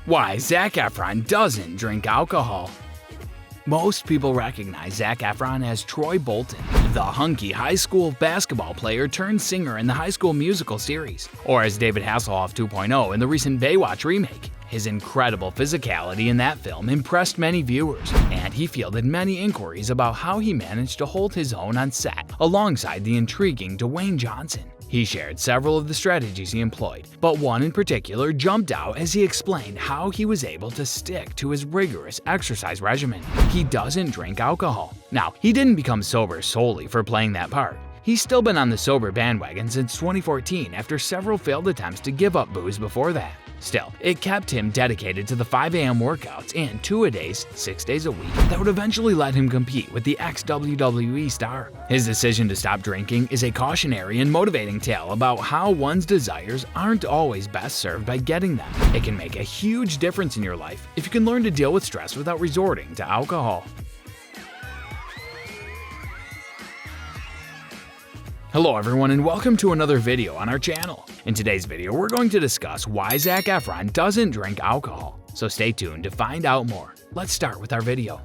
Why Zac Efron doesn't drink alcohol. Most people recognize Zac Efron as Troy Bolton, the hunky high school basketball player turned singer in the High School Musical series, or as David Hasselhoff 2.0 in the recent Baywatch remake. His incredible physicality in that film impressed many viewers, and he fielded many inquiries about how he managed to hold his own on set alongside the intriguing Dwayne Johnson. He shared several of the strategies he employed, but one in particular jumped out as he explained how he was able to stick to his rigorous exercise regimen. He doesn't drink alcohol. Now, he didn't become sober solely for playing that part. He's still been on the sober bandwagon since 2014 after several failed attempts to give up booze before that. Still, it kept him dedicated to the 5 a.m. workouts and 2-a-days, 6 days a week that would eventually let him compete with the ex-WWE star. His decision to stop drinking is a cautionary and motivating tale about how one's desires aren't always best served by getting them. It can make a huge difference in your life if you can learn to deal with stress without resorting to alcohol. Hello everyone and welcome to another video on our channel. In today's video, we're going to discuss why Zac Efron doesn't drink alcohol. So stay tuned to find out more. Let's start with our video.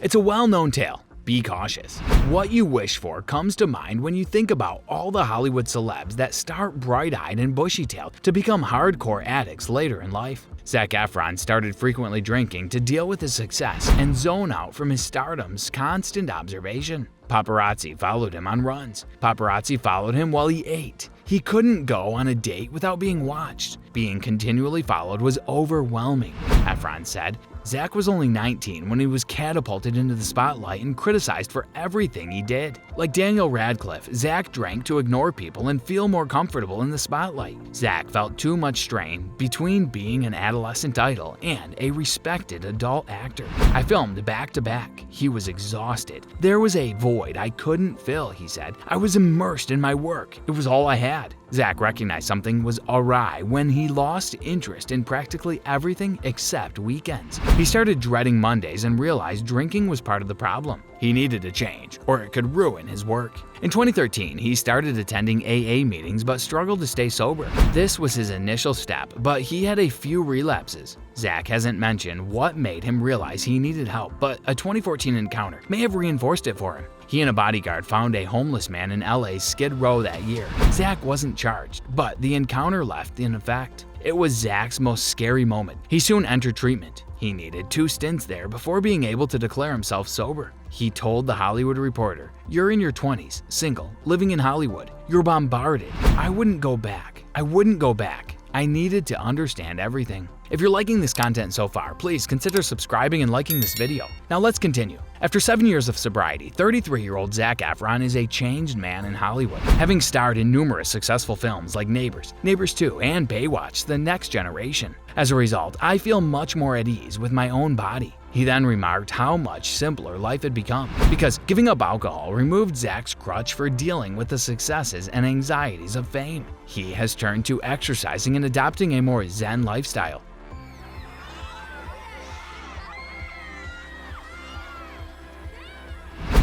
It's a well-known tale. Be cautious. What you wish for comes to mind when you think about all the Hollywood celebs that start bright-eyed and bushy-tailed to become hardcore addicts later in life. Zac Efron started frequently drinking to deal with his success and zone out from his stardom's constant observation. Paparazzi followed him on runs. Paparazzi followed him while he ate. He couldn't go on a date without being watched. Being continually followed was overwhelming. Efron said, Zac was only 19 when he was catapulted into the spotlight and criticized for everything he did. Like Daniel Radcliffe, Zac drank to ignore people and feel more comfortable in the spotlight. Zac felt too much strain between being an adolescent idol and a respected adult actor. I filmed back to back. He was exhausted. There was a void I couldn't fill, he said. I was immersed in my work. It was all I had. Zac recognized something was awry when he lost interest in practically everything except weekends. He started dreading Mondays and realized drinking was part of the problem. He needed to change, or it could ruin his work. In 2013, he started attending AA meetings but struggled to stay sober. This was his initial step, but he had a few relapses. Zac hasn't mentioned what made him realize he needed help, but a 2014 encounter may have reinforced it for him. He and a bodyguard found a homeless man in LA's Skid Row that year. Zac wasn't charged, but the encounter left in effect. It was Zac's most scary moment. He soon entered treatment. He needed 2 stints there before being able to declare himself sober. He told The Hollywood Reporter, "You're in your 20s, single, living in Hollywood. You're bombarded. I wouldn't go back. I wouldn't go back. I needed to understand everything." If you're liking this content so far, please consider subscribing and liking this video. Now let's continue. After 7 years of sobriety, 33-year-old Zac Efron is a changed man in Hollywood, having starred in numerous successful films like Neighbors, Neighbors 2, and Baywatch: The Next Generation. As a result, I feel much more at ease with my own body. He then remarked how much simpler life had become, because giving up alcohol removed Zac's crutch for dealing with the successes and anxieties of fame. He has turned to exercising and adopting a more zen lifestyle.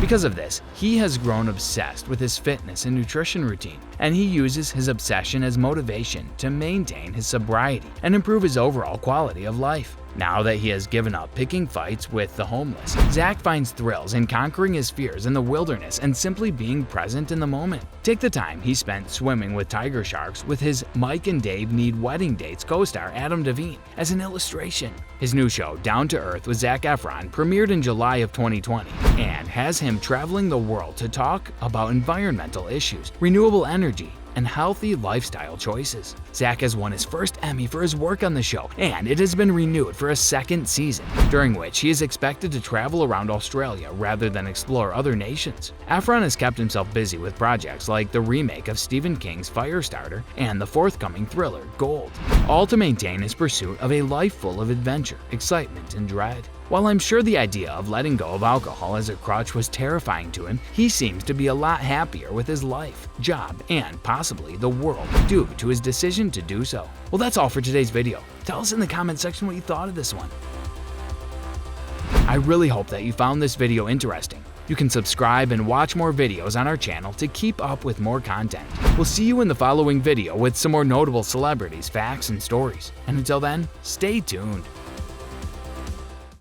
Because of this, he has grown obsessed with his fitness and nutrition routine, and he uses his obsession as motivation to maintain his sobriety and improve his overall quality of life. Now that he has given up picking fights with the homeless, Zac finds thrills in conquering his fears in the wilderness and simply being present in the moment. Take the time he spent swimming with tiger sharks with his Mike and Dave Need Wedding Dates co-star Adam Devine as an illustration. His new show, Down to Earth with Zac Efron, premiered in July of 2020 and has him traveling the world to talk about environmental issues, renewable energy, and healthy lifestyle choices. Zac has won his first Emmy for his work on the show, and it has been renewed for a 2nd season, during which he is expected to travel around Australia rather than explore other nations. Efron has kept himself busy with projects like the remake of Stephen King's Firestarter and the forthcoming thriller Gold, all to maintain his pursuit of a life full of adventure, excitement, and dread. While I'm sure the idea of letting go of alcohol as a crutch was terrifying to him, he seems to be a lot happier with his life, job, and possibly the world due to his decision to do so. Well, that's all for today's video. Tell us in the comment section what you thought of this one. I really hope that you found this video interesting. You can subscribe and watch more videos on our channel to keep up with more content. We'll see you in the following video with some more notable celebrities, facts, and stories. And until then, stay tuned.